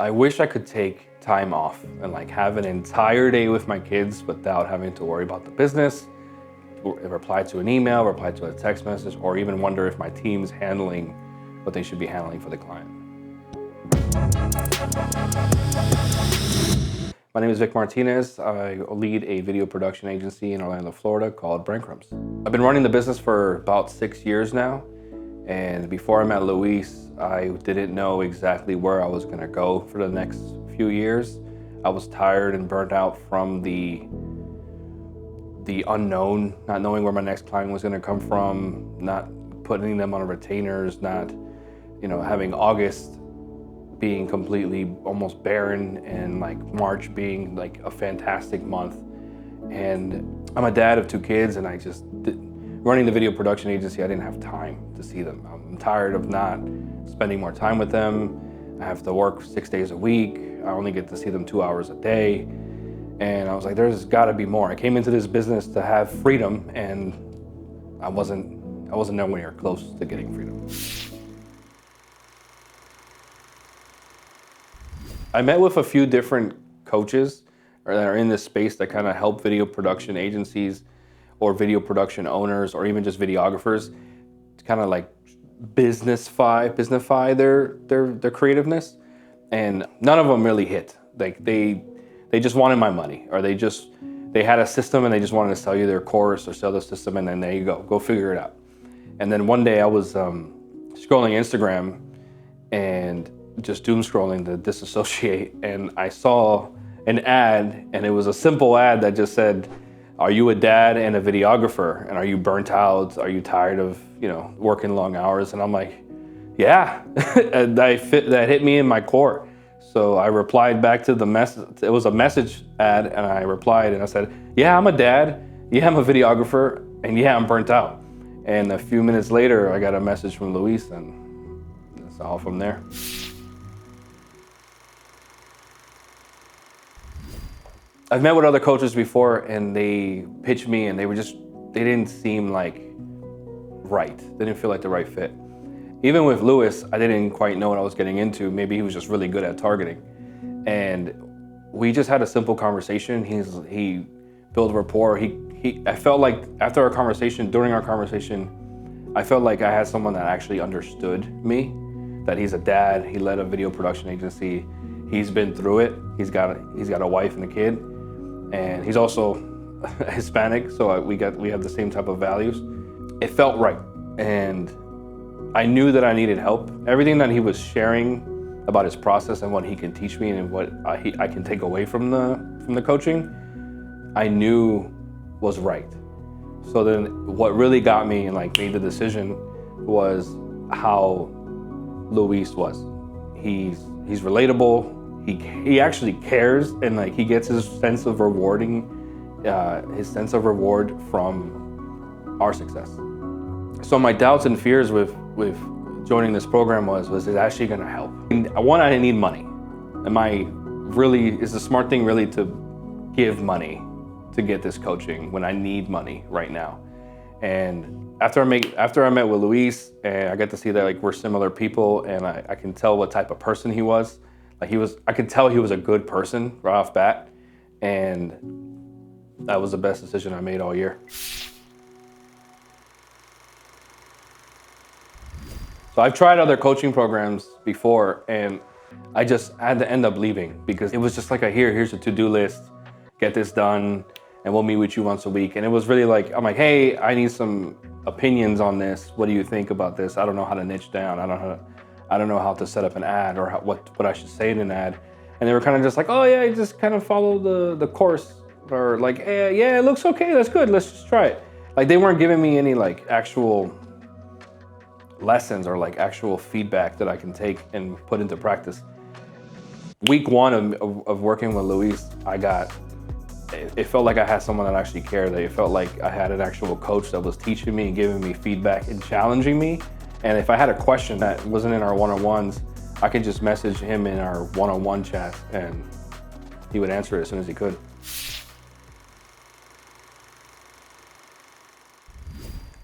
I wish I could take time off and like have an entire day with my kids without having to worry about the business, reply to an email, reply to a text message, or even wonder if my team's handling what they should be handling for the client. My name is Vic Martinez. I lead a video production agency in Orlando, Florida called Breadcrumbs. I've been running the business for about 6 years now. And before I met Luis, I didn't know exactly where I was gonna go for the next few years. I was tired and burnt out from the unknown, not knowing where my next client was gonna come from, not putting them on retainers, not, having August being completely almost barren and like March being like a fantastic month. And I'm a dad of 2 kids, and running the video production agency, I didn't have time to see them. I'm tired of not spending more time with them. I have to work 6 days a week. I only get to see them 2 hours a day. And I was like, there's gotta be more. I came into this business to have freedom, and I wasn't nowhere close to getting freedom. I met with a few different coaches that are in this space that kind of help video production agencies or video production owners or even just videographers to kind of like businessify their creativeness. And none of them really hit. Like they just wanted my money, or they had a system and they just wanted to sell you their course or sell the system, and then there you go figure it out. And then one day I was scrolling Instagram and just doom scrolling to disassociate, and I saw an ad, and it was a simple ad that just said, are you a dad and a videographer, and are you burnt out? Are you tired of working long hours? And I'm like, yeah. And that hit me in my core. So I replied back to the message. It was a message ad, and I replied and I said, yeah, I'm a dad, yeah, I'm a videographer, and yeah, I'm burnt out. And a few minutes later, I got a message from Luis, and it's all from there. I've met with other coaches before, and they pitched me, and they didn't seem like right. They didn't feel like the right fit. Even with Luis, I didn't quite know what I was getting into. Maybe he was just really good at targeting. And we just had a simple conversation. He built rapport. I felt like during our conversation, I felt like I had someone that actually understood me, that he's a dad, he led a video production agency, he's been through it, he's got a wife and a kid, and he's also Hispanic, so we have the same type of values. It felt right, and I knew that I needed help. Everything that he was sharing about his process and what he can teach me and what I can take away from the coaching, I knew was right. So then what really got me and made the decision was how Luis was. He's relatable. He actually cares, and he gets his sense of reward from our success. So my doubts and fears with joining this program was it actually going to help? I need money. Is the smart thing really to give money to get this coaching when I need money right now? And after I met with Luis, and I got to see that we're similar people, and I can tell what type of person he was. I could tell he was a good person right off bat, and that was the best decision I made all year. So I've tried other coaching programs before, and I just had to end up leaving because it was just here's a to-do list, get this done, and we'll meet with you once a week. And it was really I'm like, hey, I need some opinions on this. What do you think about this? I don't know how to niche down. I don't know how to set up an ad or what I should say in an ad. And they were kind of just oh yeah, just kind of follow the course, or yeah, it looks okay, that's good, let's just try it. They weren't giving me any actual lessons or actual feedback that I can take and put into practice. Week 1 of working with Luis, it felt like I had someone that actually cared. It felt like I had an actual coach that was teaching me and giving me feedback and challenging me. And if I had a question that wasn't in our one-on-ones, I could just message him in our one-on-one chat, and he would answer it as soon as he could.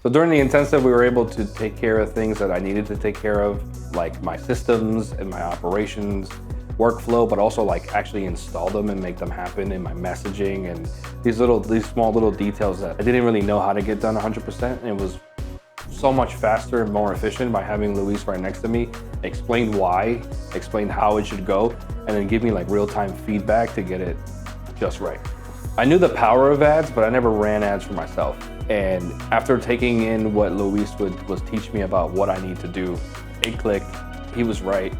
So during the intensive, we were able to take care of things that I needed to take care of, like my systems and my operations, workflow, but also like actually install them and make them happen in my messaging and these small little details that I didn't really know how to get done 100%. And it was so much faster and more efficient by having Luis right next to me, explain why, explain how it should go, and then give me like real-time feedback to get it just right. I knew the power of ads, but I never ran ads for myself. And after taking in what Luis was teaching me about what I need to do, it clicked. He was right.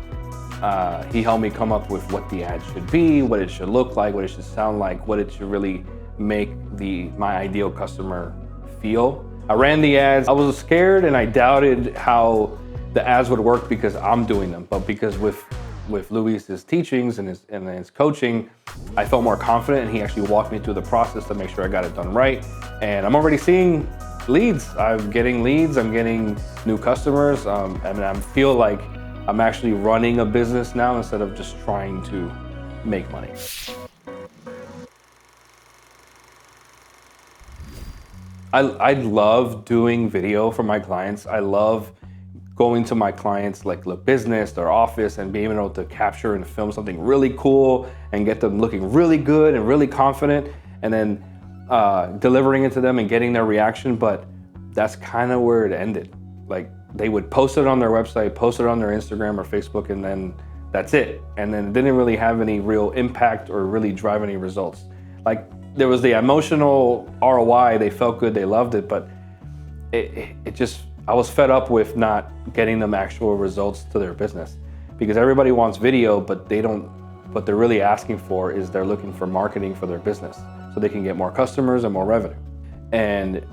He helped me come up with what the ad should be, what it should look like, what it should sound like, what it should really make my ideal customer feel. I ran the ads. I was scared and I doubted how the ads would work because I'm doing them, but because with Luis's teachings and his coaching, I felt more confident, and he actually walked me through the process to make sure I got it done right. And I'm already seeing leads. I'm getting leads, I'm getting new customers, and I feel like I'm actually running a business now instead of just trying to make money. I love doing video for my clients. I love going to my clients, like the business, their office, and being able to capture and film something really cool and get them looking really good and really confident, and then delivering it to them and getting their reaction. But that's kind of where it ended. Like, they would post it on their website, post it on their Instagram or Facebook, and then that's it. And then it didn't really have any real impact or really drive any results. Like, there was the emotional ROI, they felt good, they loved it, but it just, I was fed up with not getting them actual results to their business. Because everybody wants video, but what they're really asking for is they're looking for marketing for their business so they can get more customers and more revenue. And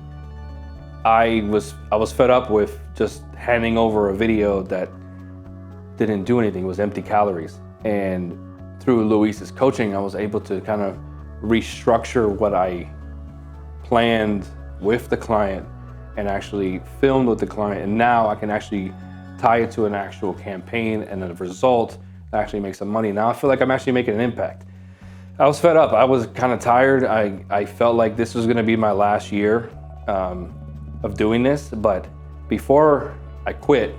I was fed up with just handing over a video that didn't do anything, it was empty calories. And through Luis's coaching, I was able to kind of restructure what I planned with the client and actually filmed with the client. And now I can actually tie it to an actual campaign and a result that actually makes some money. Now I feel like I'm actually making an impact. I was fed up. I was kind of tired. I felt like this was gonna be my last year of doing this. But before I quit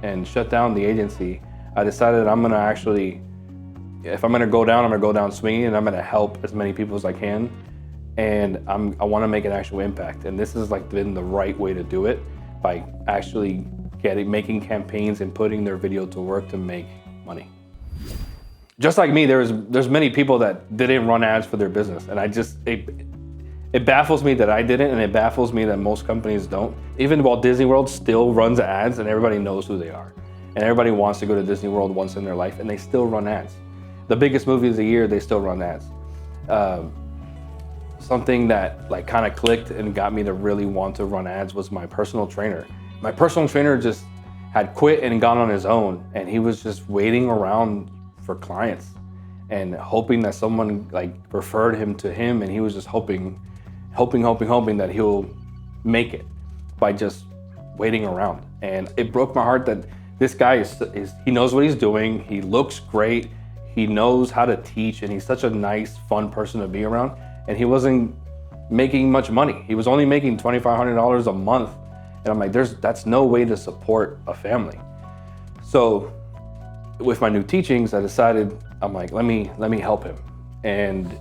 and shut down the agency, I decided I'm gonna actually, if I'm gonna go down, I'm gonna go down swinging, and I'm gonna help as many people as I can. And I wanna make an actual impact. And this has like been the right way to do it, by actually making campaigns and putting their video to work to make money. Just like me, there's many people that didn't run ads for their business. And it baffles me that I didn't, and it baffles me that most companies don't. Even Walt Disney World still runs ads, and everybody knows who they are. And everybody wants to go to Disney World once in their life, and they still run ads. The biggest movies of the year, they still run ads. Something that like kind of clicked and got me to really want to run ads was my personal trainer. My personal trainer just had quit and gone on his own, and he was just waiting around for clients and hoping that someone like referred him to him, and he was just hoping that he'll make it by just waiting around. And it broke my heart that this guy he knows what he's doing, he looks great, he knows how to teach, and he's such a nice, fun person to be around. And he wasn't making much money. He was only making $2,500 a month. And I'm like, that's no way to support a family. So with my new teachings, I decided, I'm like, let me help him. And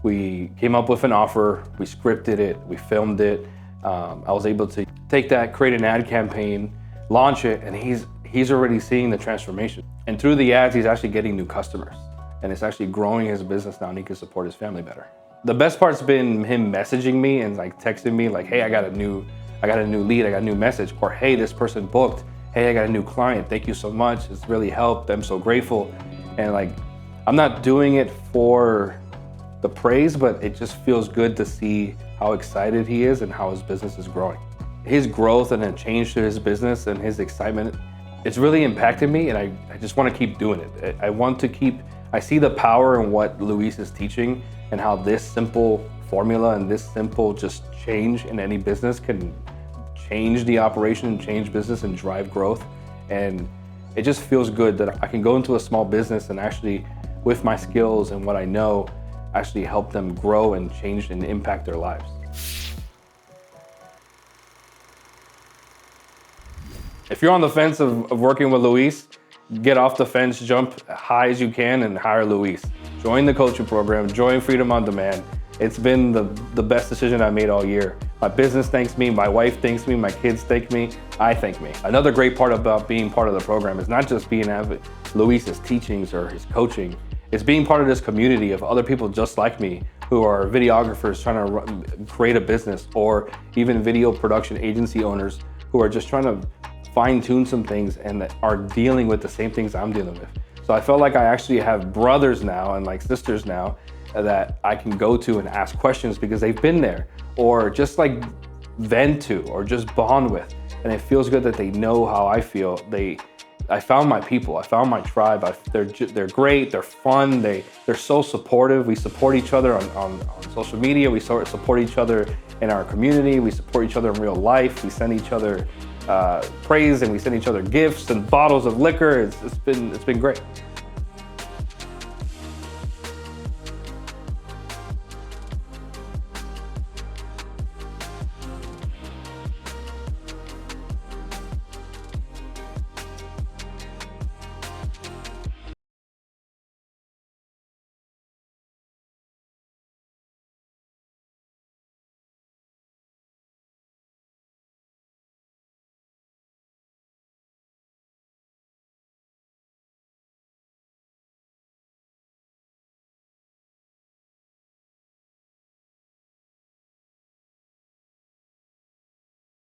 we came up with an offer, we scripted it, we filmed it. I was able to take that, create an ad campaign, launch it, and he's already seeing the transformation. And through the ads, he's actually getting new customers. And it's actually growing his business now, and he can support his family better. The best part's been him messaging me and like texting me like, hey, I got a new lead, I got a new message, or hey, this person booked, hey, I got a new client, thank you so much, it's really helped, I'm so grateful. And like, I'm not doing it for the praise, but it just feels good to see how excited he is and how his business is growing. His growth and the change to his business and his excitement, it's really impacted me, and I just want to keep doing it. I see the power in what Luis is teaching, and how this simple formula and this simple just change in any business can change the operation and change business and drive growth. And it just feels good that I can go into a small business and actually, with my skills and what I know, actually help them grow and change and impact their lives. If you're on the fence of working with Luis, get off the fence, jump high as you can, and hire Luis. Join the coaching program, join Freedom on Demand. It's been the best decision I made all year. My business thanks me, my wife thanks me, my kids thank me, I thank me. Another great part about being part of the program is not just being Luis's teachings or his coaching, it's being part of this community of other people just like me who are videographers trying to create a business, or even video production agency owners who are just trying to fine tune some things and that are dealing with the same things I'm dealing with. So I felt like I actually have brothers now and like sisters now that I can go to and ask questions because they've been there, or just like vent to, or just bond with. And it feels good that they know how I feel. I found my people, I found my tribe. They're great, they're fun, they're so supportive. We support each other on social media, we support each other in our community, we support each other in real life, we send each other praise, and we send each other gifts and bottles of liquor. It's been great.